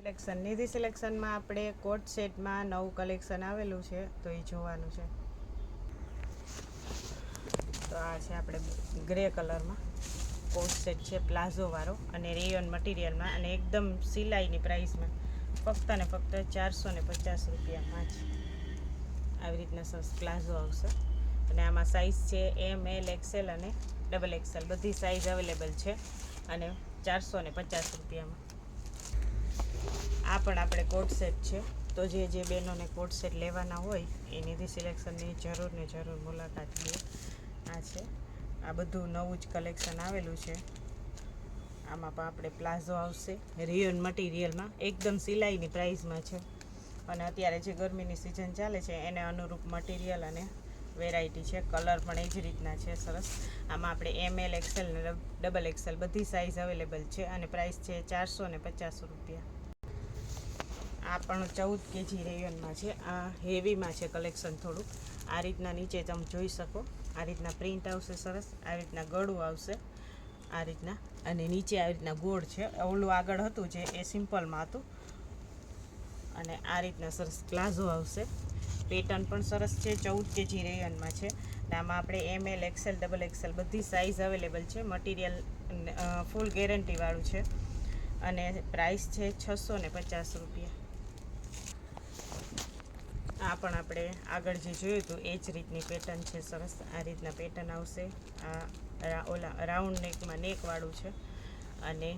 Selection નિધિ સિલેક્શનમાં આપણે કોટ સેટમાં નવું કલેક્શન આવેલું છે તો એ જોવાનું છે. તો આ છે આપણે ગ્રે કલરમાં કોટ સેટ છે, પ્લાઝોવાળો અને રેયોન મટીરિયલમાં અને એકદમ સિલાઈની પ્રાઇસમાં ફક્ત ને ફક્ત 450 રૂપિયામાં જ આવી રીતના સરસ પ્લાઝો આવશે. અને આમાં સાઇઝ છે ML XL અને XXL બધી સાઇઝ અવેલેબલ છે અને 450 રૂપિયામાં. આ પણ આપણે કોટ સેટ છે. તો જે બહેનોને કોટ સેટ લેવાના હોય એ નિધિ સિલેક્શનની જરૂર ને જરૂર મુલાકાત લે. આ છે, આ બધું નવું જ કલેક્શન આવેલું છે. આમાં પણ આપણે પ્લાઝો આવશે રેયોન મટીરિયલમાં, એકદમ સિલાઈની પ્રાઇસમાં છે. અને અત્યારે જે ગરમીની સિઝન ચાલે છે એને અનુરૂપ મટીરિયલ અને વેરાયટી છે. કલર પણ એ જ રીતના છે સરસ. આમાં આપણે ML XL ને XXL બધી સાઇઝ અવેલેબલ છે અને પ્રાઇસ છે 450 રૂપિયા. આ પણ 14 kg રેયોનમાં છે. આ હેવીમાં છે કલેક્શન થોડુંક. આ રીતના નીચે તમે જોઈ શકો, આ રીતના પ્રિન્ટ આવશે સરસ, આ રીતના ગળું આવશે આ રીતના, અને નીચે આવી રીતના ગોળ છે. ઓલું આગળ હતું જે એ સિમ્પલમાં હતું. અને આ રીતના સરસ પ્લાઝો આવશે. પેટર્ન પણ સરસ છે, 14 kg રેયોનમાં છે. અને આમાં આપણે ML XL XXL બધી સાઇઝ અવેલેબલ છે. મટીરિયલ ફૂલ ગેરંટીવાળું છે અને પ્રાઇસ છે 650 રૂપિયા. આ પણ આપણે આગળ જે જોયું હતું એ જ રીતની પેટર્ન છે સરસ. આ રીતના પેટર્ન આવશે. આ ઓલા રાઉન્ડ નેકમાં નેકવાળું છે અને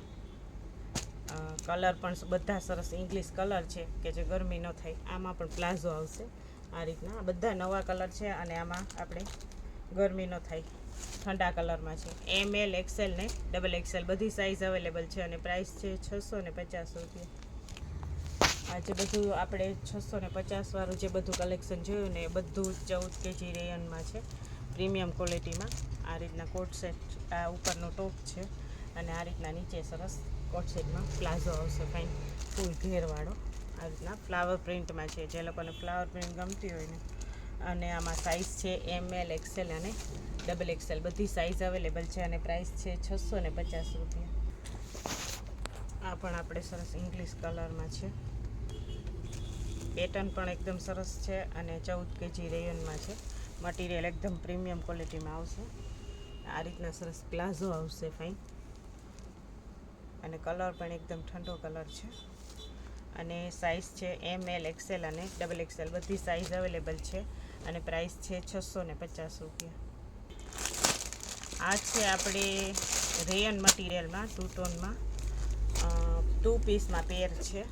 કલર પણ બધા સરસ ઇંગ્લિશ કલર છે કે જે ગરમી ન થાય. આમાં પણ પ્લાઝો આવશે આ રીતના. આ બધા નવા કલર છે અને આમાં આપણે ગરમી ન થાય, ઠંડા કલરમાં છે. ML XL ને XXL બધી સાઇઝ અવેલેબલ છે અને પ્રાઇસ છે 650 રૂપિયા. આ જે બધું આપણે 650 વાળું જે બધું કલેક્શન જોયું ને એ બધું 14 kg રેયનમાં છે, પ્રીમિયમ ક્વોલિટીમાં. આ રીતના કોટ સેટ, આ ઉપરનો ટોપ છે અને આ રીતના નીચે સરસ કોટ સેટમાં પ્લાઝો આવશે ફાઇન ફૂલ ઘેરવાળો. આ રીતના ફ્લાવર પ્રિન્ટમાં છે, જે લોકોને ફ્લાવર પ્રિન્ટ ગમતી હોય ને. અને આમાં સાઇઝ છે ML XL અને XXL બધી સાઇઝ અવેલેબલ છે અને પ્રાઇસ છે 650 રૂપિયા. આ પણ આપણે સરસ ઇંગ્લિશ કલરમાં છે. પેટર્ન પણ એકદમ સરસ છે અને 14 kg રેયોનમાં છે. મટીરિયલ એકદમ પ્રીમિયમ ક્વોલિટીમાં આવશે. આ રીતના સરસ પ્લાઝો આવશે ફાઇન અને કલર પણ એકદમ ઠંડો કલર છે. અને સાઇઝ છે ML XL અને XXL બધી સાઇઝ અવેલેબલ છે અને પ્રાઇસ છે 650 રૂપિયા. આ છે આપણે રેયન મટીરિયલમાં 2 ટોનમાં 2 પીસમાં પેર છે.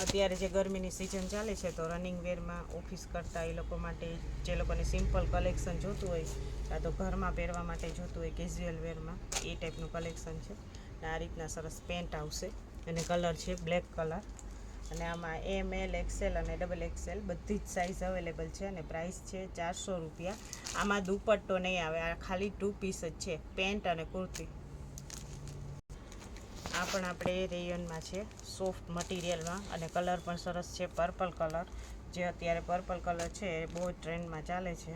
અત્યારે જે ગરમીની સિઝન ચાલે છે તો રનિંગ વેરમાં ઓફિસ કરતા એ લોકો માટે, જે લોકોને સિમ્પલ કલેક્શન જોતું હોય કાં તો ઘરમાં પહેરવા માટે જોતું હોય કેઝ્યુઅલ વેરમાં, એ ટાઈપનું કલેક્શન છે. આ રીતના સરસ પેન્ટ આવશે અને કલર છે બ્લેક કલર. અને આમાં ML XL અને XXL બધી જ સાઇઝ અવેલેબલ છે અને પ્રાઇસ છે 400 રૂપિયા. આમાં દુપટ્ટો નહીં આવે, આ ખાલી 2 પીસ જ છે, પેન્ટ અને કુર્તી. આ પણ આપણે રેયોનમાં છે, સોફ્ટ મટીરિયલમાં અને કલર પણ સરસ છે, પર્પલ કલર. જે અત્યારે પર્પલ કલર છે એ બહુ ટ્રેન્ડમાં ચાલે છે.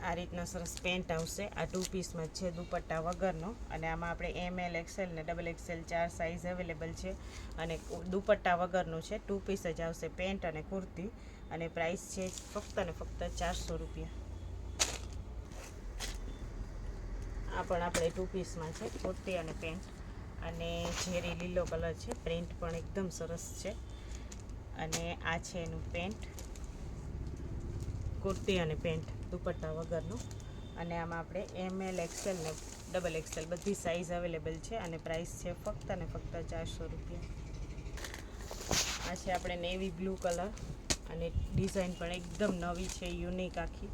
આ રીતના સરસ પેન્ટ આવશે. આ 2 પીસમાં જ છે, દુપટ્ટા વગરનો. અને આમાં આપણે ML XL ને XXL 4 સાઇઝ અવેલેબલ છે અને દુપટ્ટા વગરનું છે, 2 પીસ જ આવશે, પેન્ટ અને કુર્તી. અને પ્રાઇસ છે ફક્ત ને ફક્ત 400 રૂપિયા. આ પણ આપણે 2 પીસમાં છે, કુર્તી અને પેન્ટ. અને ઝેરી લીલો કલર છે, પ્રિન્ટ પણ એકદમ સરસ છે. અને આ છે એનું પેન્ટ, કુર્તી અને પેન્ટ દુપટ્ટા વગરનું. અને આમાં આપણે ML XL ને XXL બધી સાઇઝ અવેલેબલ છે અને પ્રાઇસ છે ફક્ત ને ફક્ત 400 રૂપિયા. આ છે આપણે નેવી બ્લુ કલર અને ડિઝાઇન પણ એકદમ નવી છે, યુનિક આખી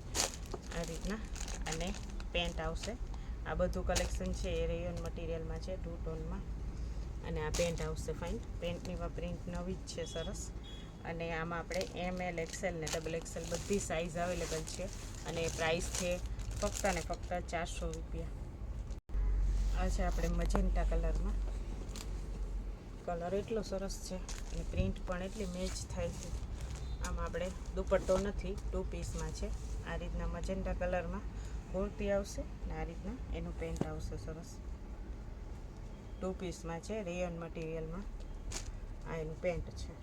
આ રીતના. અને પેન્ટ આવશે. આ બધું કલેક્શન છે એ રેયોન મટીરિયલમાં છે, 2 ટોનમાં. અને આ પેન્ટ આવશે ફાઇન. પેન્ટની પ્રિન્ટ નવી જ છે સરસ. અને આમાં આપણે ML XL ને XXL બધી સાઇઝ અવેલેબલ છે અને પ્રાઇસ છે ફક્ત ને ફક્ત 400 રૂપિયા. આ છે આપણે મજેન્ટા કલરમાં. કલર એટલો સરસ છે અને પ્રિન્ટ પણ એટલી મેચ થાય છે. આમાં આપણે દુપટ્ટો નથી, 2 પીસમાં છે. આ રીતના મજેન્ટા કલરમાં કુર્તી આવશે અને આ રીતના એનું પેન્ટ આવશે સરસ. 2 પીસમાં છે, રેયોન મટીરિયલમાં. આ એનું પેન્ટ છે.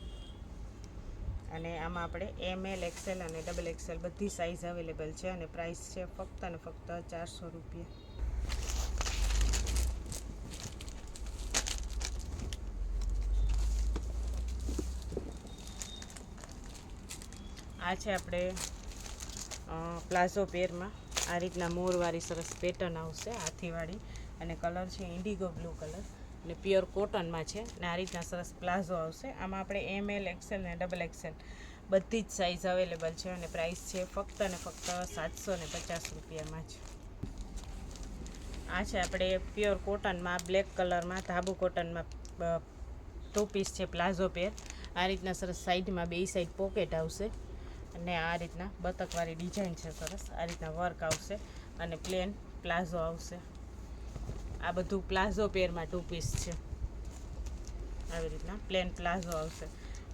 અને આમાં આપણે ML XL અને XXL બધી સાઇઝ અવેલેબલ છે અને પ્રાઇસ છે ફક્ત અને ફક્ત 400 રૂપિયા. આ છે આપણે પ્લાઝો પેરમાં આ રીતના મોરવાળી સરસ પેટર્ન આવશે, હાથીવાળી, અને કલર છે ઇન્ડિગો બ્લુ કલર અને પ્યોર કોટનમાં છે. અને આ રીતના સરસ પ્લાઝો આવશે. આમાં આપણે ML XL અને XXL બધી જ સાઇઝ અવેલેબલ છે અને પ્રાઇસ છે ફક્ત અને ફક્ત 750 રૂપિયામાં છે. આ છે આપણે પ્યોર કોટનમાં બ્લેક કલરમાં ધાબુ કોટનમાં 2 પીસ છે પ્લાઝો પેર. આ રીતના સરસ સાઈડમાં બે સાઈડ પોકેટ આવશે અને આ રીતના બતકવાળી ડિઝાઇન છે સરસ. આ રીતના વર્ક આવશે અને પ્લેન પ્લાઝો આવશે. આ બધું પ્લાઝો પેરમાં 2 પીસ છે. આવી રીતના પ્લેન પ્લાઝો આવશે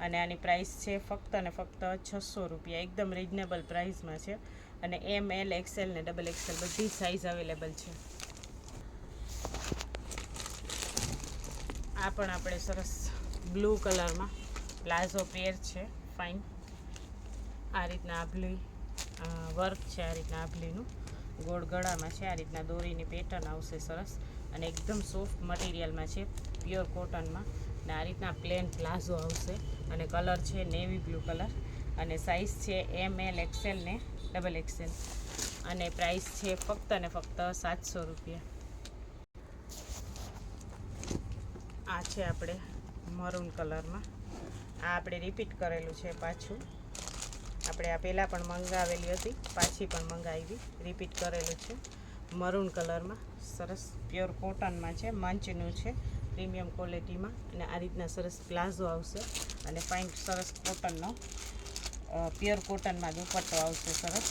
અને આની પ્રાઇસ છે ફક્ત અને ફક્ત 600 રૂપિયા. એકદમ રિઝનેબલ પ્રાઇસમાં છે અને ML XL ને XXL બધી સાઇઝ અવેલેબલ છે. આ પણ આપણે સરસ બ્લુ કલરમાં પ્લાઝો પેર છે, ફાઇન. આ રીતના આભલી વર્ક છે, આ રીતના આભલીનું ગોળ ગળામાં છે. આ રીતના દોરીની પેટર્ન આવશે સરસ અને એકદમ સોફ્ટ મટીરિયલમાં છે, પ્યોર કોટનમાં. અને આ રીતના પ્લેન પ્લાઝો આવશે અને કલર છે નેવી બ્લુ કલર અને સાઇઝ છે ML XL ને XXL અને પ્રાઇસ છે ફક્ત અને ફક્ત 700 રૂપિયા. આ છે આપણે મરૂન કલરમાં. આ આપણે રિપીટ કરેલું છે પાછું. આપણે આ પહેલાં પણ મંગાવેલી હતી, પાછી પણ મંગાવી, રિપીટ કરેલું છે. મરૂન કલરમાં સરસ પ્યોર કોટનમાં છે, મંચનું છે, પ્રીમિયમ ક્વોલિટીમાં. અને આ રીતના સરસ પ્લાઝો આવશે અને ફાઇન સરસ કોટનનો પ્યોર કોટનમાં દુપટ્ટો આવશે સરસ.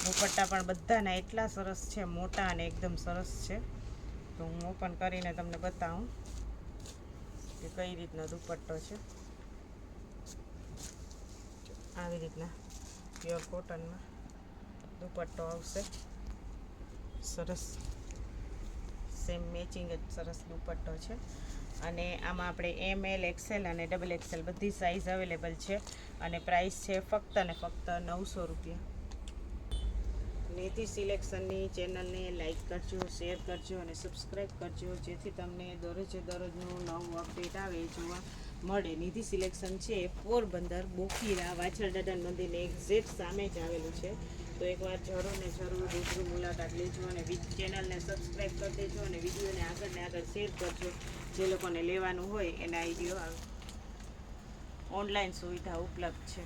દુપટ્ટા પણ બધાના એટલા સરસ છે, મોટા અને એકદમ સરસ છે. તો હું ઓપન કરીને તમને બતાવું કે કઈ રીતનો દુપટ્ટો છે. આવી રીતના પ્યોર કોટનમાં દુપટ્ટો આવશે સરસ. સેમ મેચિંગ જ સરસ દુપટ્ટો છે અને આમાં આપણે ML XL અને XXL બધી સાઇઝ અવેલેબલ છે અને પ્રાઇસ છે ફક્ત અને ફક્ત 900 રૂપિયા. નીતિ સિલેક્શનની ચેનલને લાઈક કરજો, શેર કરજો અને સબસ્ક્રાઈબ કરજો, જેથી તમને દરરોજનું નવું અપડેટ આવે એ જોવા મળે. નિધિ સિલેક્શન છે પોરબંદર બોખીરા વાછરદાદા મંદિરને એક્ઝેક્ટ સામે જ આવેલું છે. તો એકવાર જરૂર ને જરૂર રૂબરૂ મુલાકાત લેજો અને ચેનલને સબસ્ક્રાઈબ કરી દેજો અને વિડીયોને આગળ શેર કરજો. જે લોકોને લેવાનું હોય એના આઈડિયો ઓનલાઈન સુવિધા ઉપલબ્ધ છે.